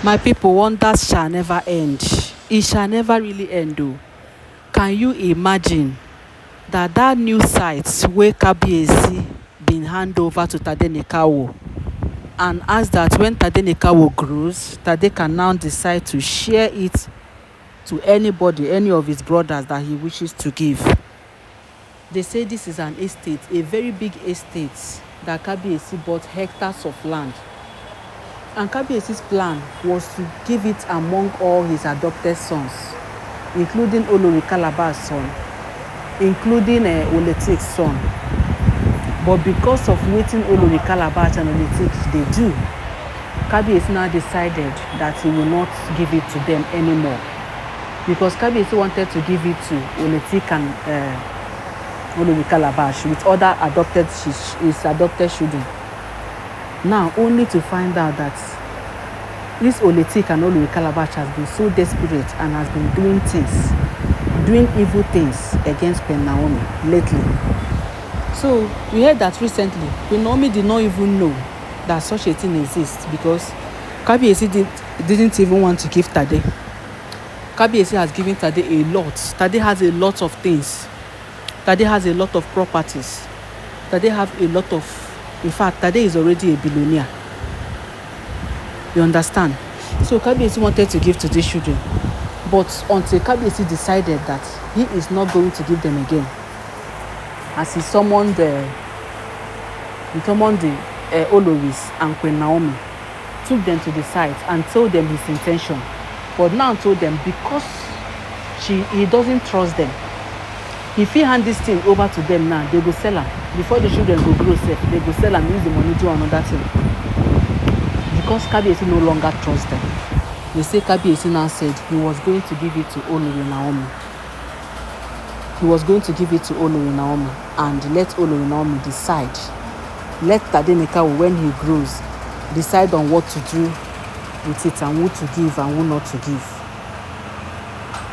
My people, wonders shall never end. It shall never really end though. Can you imagine that new site wey Kabiyesi been hand over to Tadenekawo, and as that when Tadenekawo grows, Tade can now decide to share it to anybody, any of his brothers that he wishes to give. They say this is an estate, a very big estate that Kabiyesi bought hectares of land. And Kabiyesi's plan was to give it among all his adopted sons, including Olori Calabar's son, including Oletik's son. But because of wetin Olori Calabar and Oletik they do, Kabiyesi now decided that he will not give it to them anymore. Because Kabiyesi wanted to give it to Oletik and Olori Calabash with other his adopted children. Now, only to find out that this Oletik and Olori Calabash has been so desperate and has been doing evil things against Queen Naomi lately. So, we heard that recently, Queen Naomi did not even know that such a thing exists because Kabiyesi didn't even want to give Tade. Kabiyesi has given Tade a lot. Tade has a lot of things. Tade has a lot of properties. Tade have a lot of... In fact, Tade is already a billionaire. You understand? So Kabiyesi wanted to give to these children. But until Kabiyesi decided that he is not going to give them again, as he summoned the Oloris and Queen Naomi, took them to the site and told them his intention. But now told them because he doesn't trust them. If he hand this thing over to them now, they go sell am. Before the children go grow safe, they go sell and use the money to another thing. Because Kabiyesi no longer trusts them. They say Kabiyesi now said he was going to give it to Olori Naomi. He was going to give it to Olori Naomi and let Olori Naomi decide. Let Tadenekawo, when he grows, decide on what to do with it and who to give and who not to give.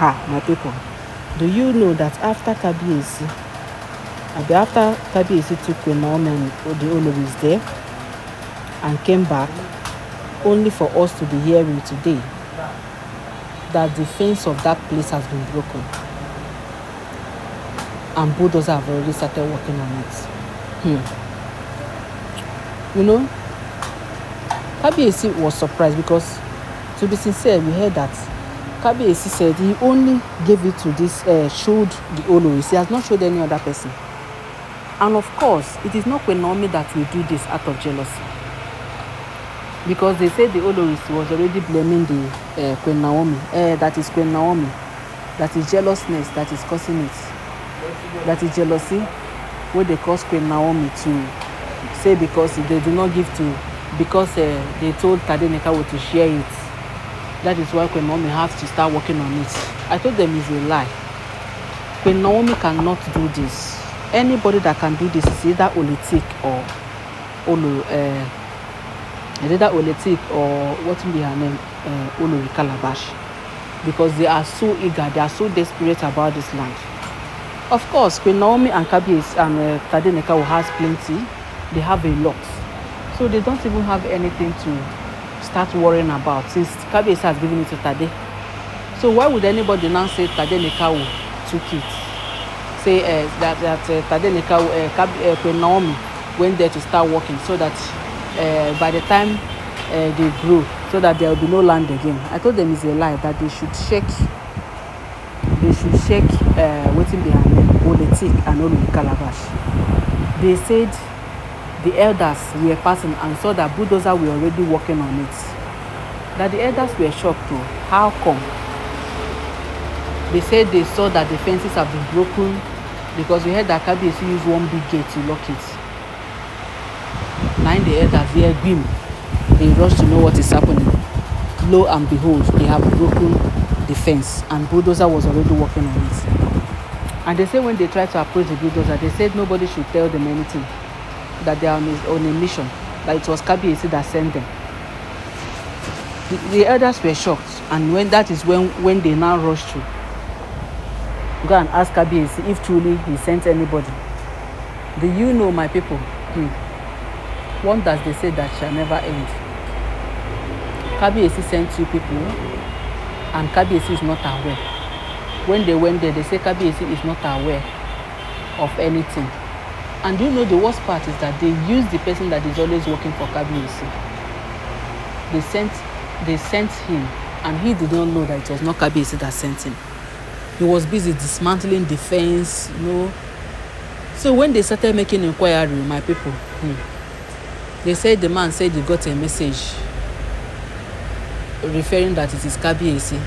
My people. Do you know that after Kabiyesi took Queen Naomi and the Oloris there and came back, only for us to be hearing today that the fence of that place has been broken and bulldozers have already started working on it. You know, Kabiyesi was surprised because, to be sincere, we heard that Kabiyesi said he only gave it to this, showed the Oloris. He has not showed any other person. And of course, it is not Queen Naomi that will do this out of jealousy. Because they said the Oloris was already blaming the Queen Naomi. That is Queen Naomi. That is jealousness that is causing it. That is jealousy where they cause Queen Naomi to say because they do not give to, because they told Tadenekawo to share it. That is why Queen Naomi has to start working on it. I told them it's a lie. Queen Naomi cannot do this. Anybody that can do this is either Oletik or what will be her name, Olori Calabash, because they are so eager, they are so desperate about this land. Of course, Queen Naomi and Kabiyesi and Tadenekawo has plenty. They have a lot, so they don't even have anything to start worrying about since Kabiyesi has given it to Tade. So why would anybody now say Tadenekawo took it? Say that Tadenekawo, Queen Naomi went there to start working so that by the time they grow, so that there will be no land again. I told them it's a lie, that they should check waiting behind them, Oletik and Olori Calabash. They said the elders were passing and saw that bulldozers were already working on it. That the elders were shocked too. How come? They said they saw that the fences have been broken because we heard that Kabiyesi used one big gate to lock it. Now the elders here, Bim, they rush to know what is happening. Lo and behold, they have broken the fence and bulldozer was already working on it. And they say when they tried to approach the bulldozer, they said nobody should tell them anything, that they are on a mission, that it was Kabiyesi that sent them. The elders were shocked, and when they now rushed to go and ask Kabiyesi if truly he sent anybody. Do you know, my people? Wonders, they say, that shall never end. Kabiyesi sent 2 people and Kabiyesi is not aware. When they went there, they say Kabiyesi is not aware of anything. And you know the worst part is that they use the person that is always working for Kabiyesi. They sent him, and he did not know that it was not Kabiyesi that sent him. He was busy dismantling the fence, So when they started making inquiry, my people, they said the man said he got a message referring that it is Kabiyesi,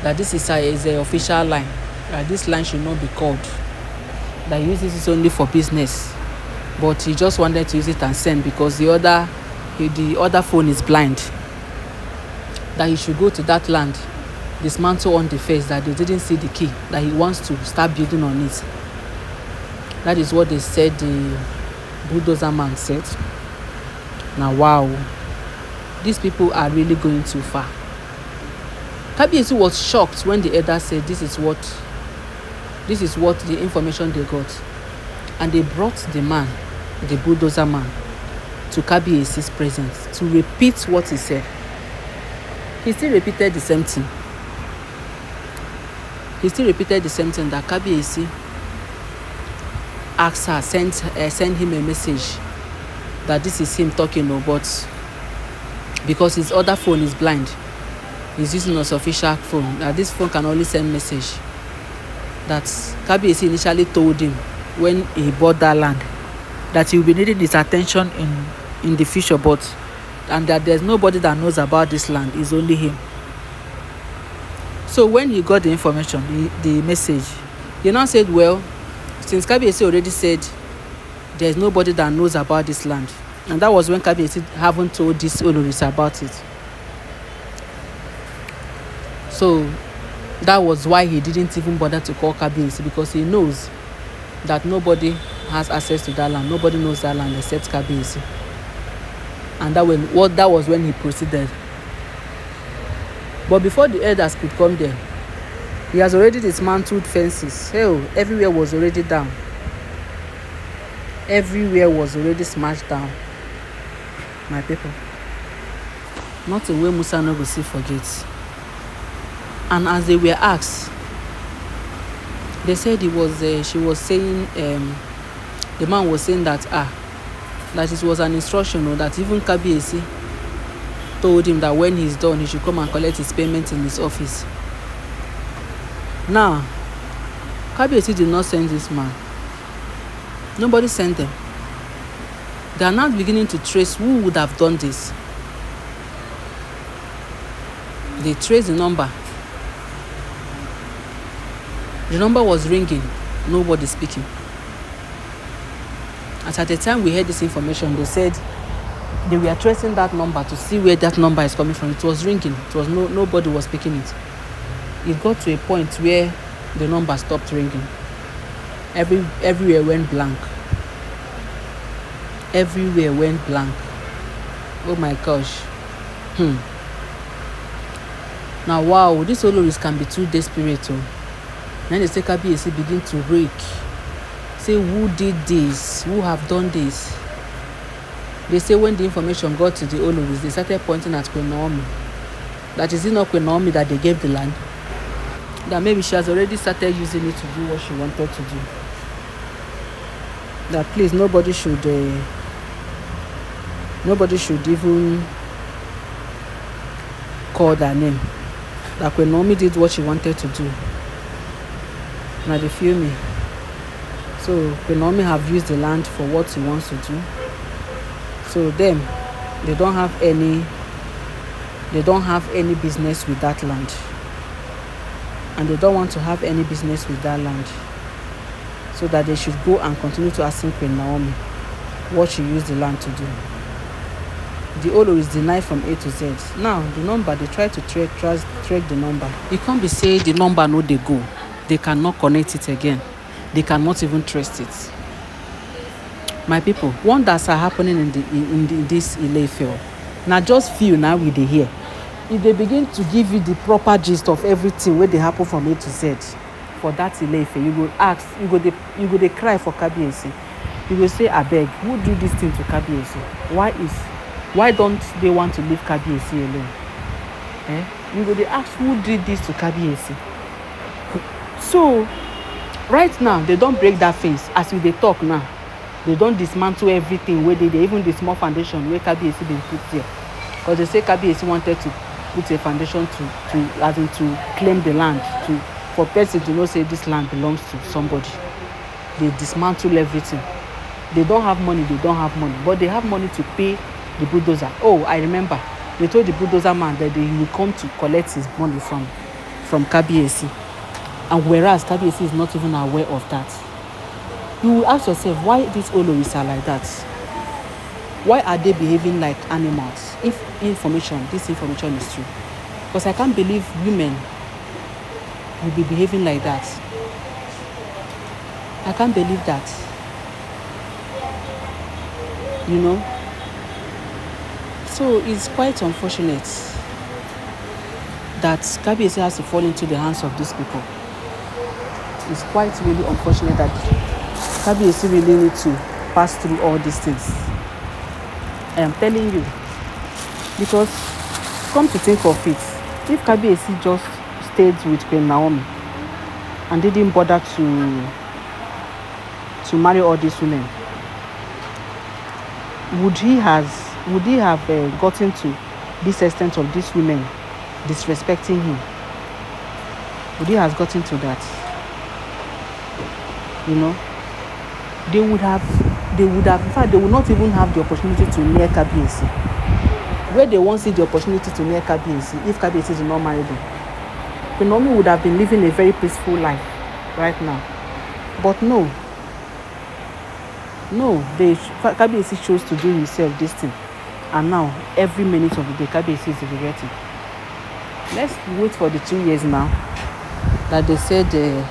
that this is a official line, that this line should not be called, that he uses it only for business, but he just wanted to use it and send because the other phone is blind, that he should go to that land, dismantle on the face, that they didn't see the key, that he wants to start building on it. That is what they said the bulldozer man said. Now, wow, these people are really going too far. Kabiyesi was shocked when the elder said this is what the information they got, and they brought the man, the bulldozer man, to Kabiyesi's presence to repeat what he said. He still repeated the same thing. That Kabiyesi asked her, send him a message that this is him talking, but because his other phone is blind, he's using his official phone, that this phone can only send message. That Kabiyesi initially told him when he bought that land that he will be needing his attention in the future, and that there's nobody that knows about this land, it's only him. So when he got the information, the message, he now said, well, since Kabiyesi already said there's nobody that knows about this land, and that was when Kabiyesi haven't told these Oloris about it. So that was why he didn't even bother to call Kabiyesi, because he knows that nobody has access to that land. Nobody knows that land except Kabiyesi. And that was when he proceeded. But before the elders could come there, he has already dismantled fences. Hell, everywhere was already down. Everywhere was already smashed down. My people. Not a way Musa no go see forget. And as they were asked, they said she was saying, the man was saying that it was an instruction, that even Kabiyesi told him that when he's done, he should come and collect his payment in his office. Now, Kabiyesi did not send this man. Nobody sent them. They are now beginning to trace who would have done this. They traced the number. The number was ringing, nobody speaking. At the time we heard this information, they said they were tracing that number to see where that number is coming from. It was ringing. It was nobody was picking it. It got to a point where the number stopped ringing. Everywhere went blank. Everywhere went blank. Oh my gosh. Now wow, these Oloris can be too desperate. Then they say Kabiyesi begin to rake. Say who did this? Who have done this? They say when the information got to the Oloris, they started pointing at Queen Naomi. That is it not Queen Naomi that they gave the land? That maybe she has already started using it to do what she wanted to do. That please, nobody should even call their name. That Queen Naomi did what she wanted to do. Now they feel me. So Queen Naomi have used the land for what she wants to do. So them, they don't have any business with that land. And they don't want to have any business with that land. So that they should go and continue to ask Queen Naomi what she used the land to do. The Olo is denied from A to Z. Now the number, they try to track the number. You can't be saying the number no they go. They cannot connect it again. They cannot even trust it. My people, wonders are happening in this Ile-Ife. Now just feel now with the here. If they begin to give you the proper gist of everything where they happen from A to Z for that Ile-Ife, you go ask, you go cry for Kabiyesi. You will say, abeg, who do this thing to Kabiyesi? Why don't they want to leave Kabiyesi alone? You go dey ask who did this to Kabiyesi. So right now they don break that fence. As we dey talk now, they don dismantle everything wey dey there, even the small foundation wey Kabiyesi bin put there, because they say Kabiyesi wanted to put a foundation to claim the land, for person to know say this land belongs to somebody. They dismantle everything. They don't have money, but they have money to pay the bulldozer. Oh, I remember. They told the bulldozer man that he will come to collect his money from Kabiyesi. And whereas Kabiyesi is not even aware of that. You will ask yourself, why these Oloris are like that? Why are they behaving like animals? If this information is true. Because I can't believe women will be behaving like that. I can't believe that. So it's quite unfortunate that Kabiyesi has to fall into the hands of these people. It's quite really unfortunate that Kabiyesi really need to pass through all these things. I am telling you, because come to think of it, if Kabiyesi just stayed with Queen Naomi and didn't bother to marry all these women, would he have gotten to this extent of these women disrespecting him? Would he have gotten to that? They would have, in fact, they would not even have the opportunity to near Kabiyesi. Where they won't see the opportunity to near Kabiyesi, if Kabiyesi did not marry them, Queen Naomi would have been living a very peaceful life right now. But no, Kabiyesi chose to do himself this thing, and now every minute of the day Kabiyesi is regretting. Let's wait for the 2 years now that they said they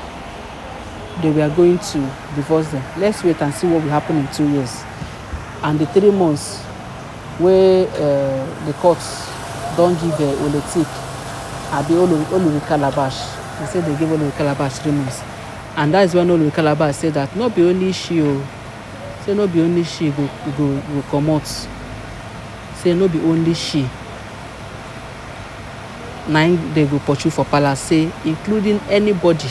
were going to divorce them. Let's wait and see what will happen in 2 years. And the 3 months where the courts don't give Oletik, Abi Olori Calabash. They said they give Olori Calabash 3 months. And that is when Olori Calabash said that not be only she, say no be only she go come out. Say no be only she. 9 they go pursue for palace, say including everybody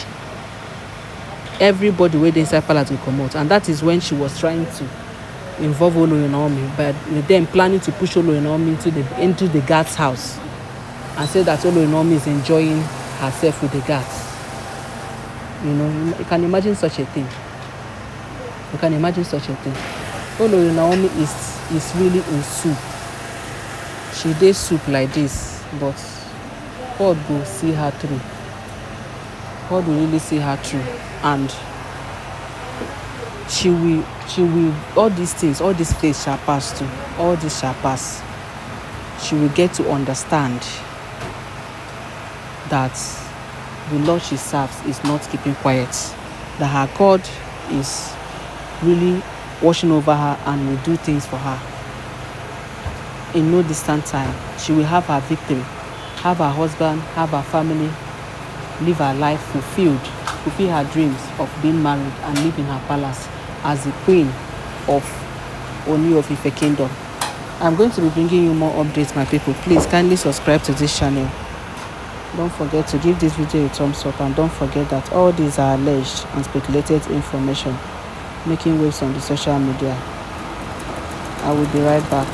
wey dey inside palace will come out. And that is when she was trying to involve Olori Naomi, but with them planning to push Olori Naomi into the guard's house, and say that Olori Naomi is enjoying herself with the guards. You can imagine such a thing. Olori Naomi is really in soup. She dey soup like this, but God will see her through. God will really see her through, and she will all these things shall pass too. All this shall pass. She will get to understand that the Lord she serves is not keeping quiet, that her God is really watching over her and will do things for her. In no distant time, she will have her victory, have her husband, have her family, live her life fulfill her dreams of being married and live in her palace as the queen of Ooni of Ife Kingdom. I'm going to be bringing you more updates, my people. Please kindly subscribe to this channel. Don't forget to give this video a thumbs up, and don't forget that all these are alleged and speculated information making waves on the social media. I will be right back.